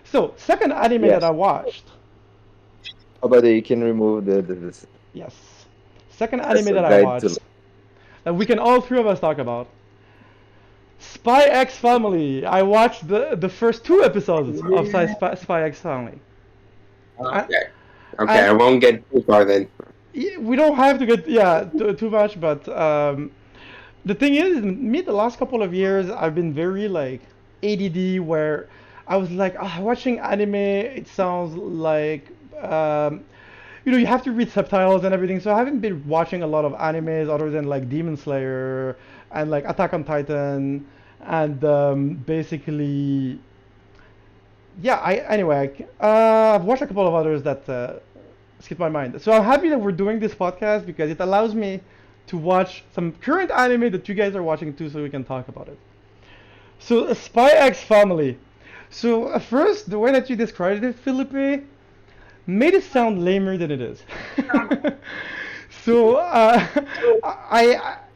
So, second anime that I Yes. watched. How about you can remove the Yes. Second anime so that I guide to watched that we can all three of us talk about. Spy X Family. I watched the first two episodes of Spy X Family. And, Okay. Okay, I and won't get too far then. we don't have to get too much, but the thing is, me the last couple of years I've been very like ADD where I was like watching anime. It sounds like you have to read subtitles and everything. So I haven't been watching a lot of animes other than like Demon Slayer and like Attack on Titan and basically yeah. I've watched a couple of others that skipped my mind. So I'm happy that we're doing this podcast because it allows me to watch some current anime that you guys are watching too, so we can talk about it. So Spy X Family. So at first, the way that you described it, Felipe, made it sound lamer than it is. So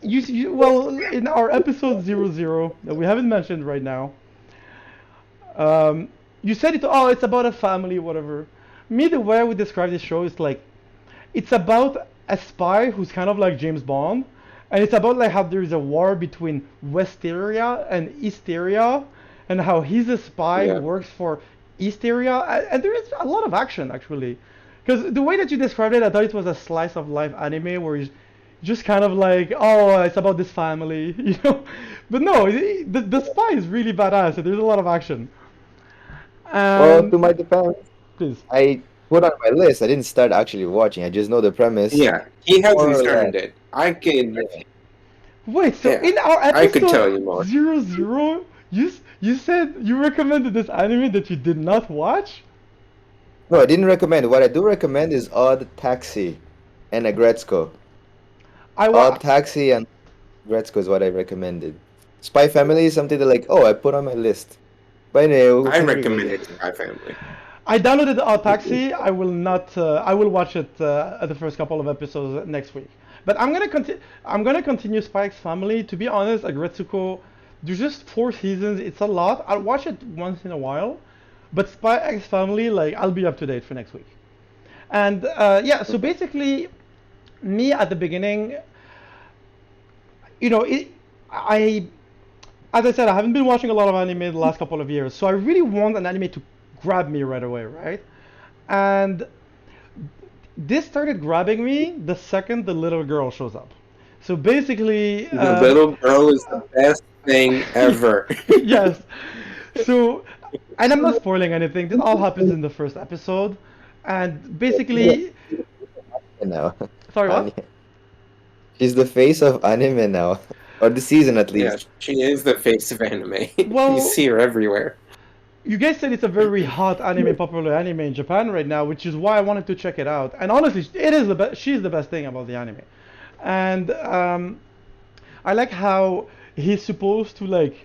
well in our episode 00 that we haven't mentioned right now, um, you said it. Oh, it's about a family, whatever. Me, the way I would describe this show is like it's about a spy who's kind of like James Bond, and it's about like how there's a war between Westeria and Easteria, and how he's a spy who Yeah. works for Easteria, and there is a lot of action actually. Because the way that you described it, I thought it was a slice of life anime where you just kind of like, oh, it's about this family, you know. But no, the spy is really badass. And there's a lot of action. well, to And my defense, please, I put on my list. I didn't start actually watching. I just know the premise Yeah, he hasn't more or less. started it. I could, Yeah. wait, so yeah, in our I could tell episode you more. 00, you said you recommended this anime that you did not watch? No, I didn't recommend. What I do recommend is Odd Taxi and Agretzko. I Odd wa Taxi and Agretzko is what I recommended. Spy Family is something that like, oh, I put on my list. But anyway, we'll I continue with recommend it. it to my family. I downloaded Taxi. I will not. I will watch it at the first couple of episodes next week. But I'm gonna continue. I'm gonna continue Spike's Family. To be honest, Agretsuko, there's just 4 seasons. It's a lot. I'll watch it once in a while. But Spy X Family, like I'll be up to date for next week. And yeah, so Okay. basically, me at the beginning, you know, it, I, as I said, I haven't been watching a lot of anime the last couple of years, so I really want an anime to grab me right away, right? And this started grabbing me the second the little girl shows up. So basically, The little girl is the best thing ever. yes. So, and I'm not spoiling anything. This all happens in the first episode, and basically, And now, sorry, Anya. what? She's the face of anime now, or the season at Yeah, least. she is the face of anime. You Well, see her everywhere. you guys said it's a very hot anime, popular anime in Japan right now, which is why I wanted to check it out. And honestly, it is the best. She's the best thing about the anime, and I like how he's supposed to like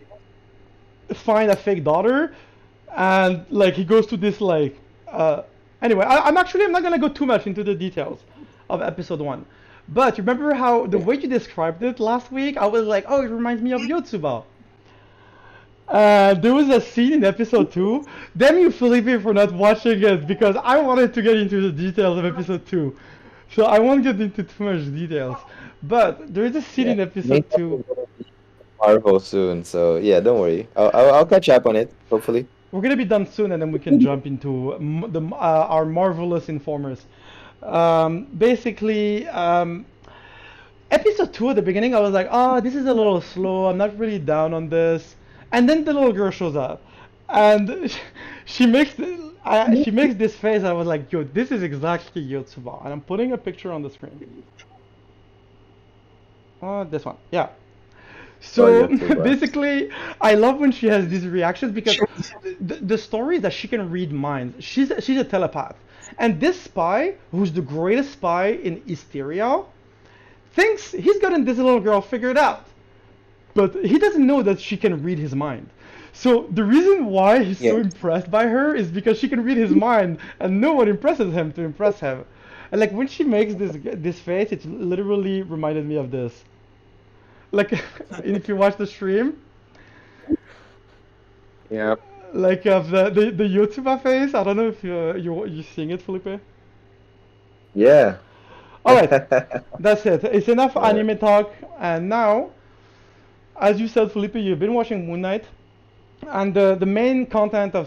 find a fake daughter, and like he goes to this like. Anyway, I'm not gonna go too much into the details of episode 1, but remember how the Yeah. way you described it last week, I was like, oh, it reminds me of Yotsuba. There was a scene in episode 2. Damn you, Felipe, for not watching it because I wanted to get into the details of episode 2. So I won't get into too much details. But there is a scene Yeah. in Main episode talk 2. is gonna be Marvel soon, so yeah, don't worry. I'll catch up on it, hopefully. We're gonna be done soon and then we can jump into our marvelous informers. Basically, episode 2 at the beginning, I was like, oh, this is a little slow. I'm not really down on this. And then the little girl shows up, and she makes she makes this face. I was like, yo, this is exactly Yotsuba. And I'm putting a picture on the screen. Oh, this one, yeah. Oh, So YouTuber. basically, I love when she has these reactions because the story is that she can read minds. She's a telepath, and this spy, who's the greatest spy in Hysteria, thinks he's gotten this little girl figured out. But he doesn't know that she can read his mind. So the reason why he's Yeah. so impressed by her is because she can read his mind, and no one impresses him to impress him. And like when she makes this face, it literally reminded me of this. Like if you watch the stream, Yeah. like of the YouTuber face. I don't know if you seeing it, Felipe. Yeah. All right, that's it. It's enough Yeah. anime talk. And now, as you said, Felipe, you've been watching Moon Knight, and the main content of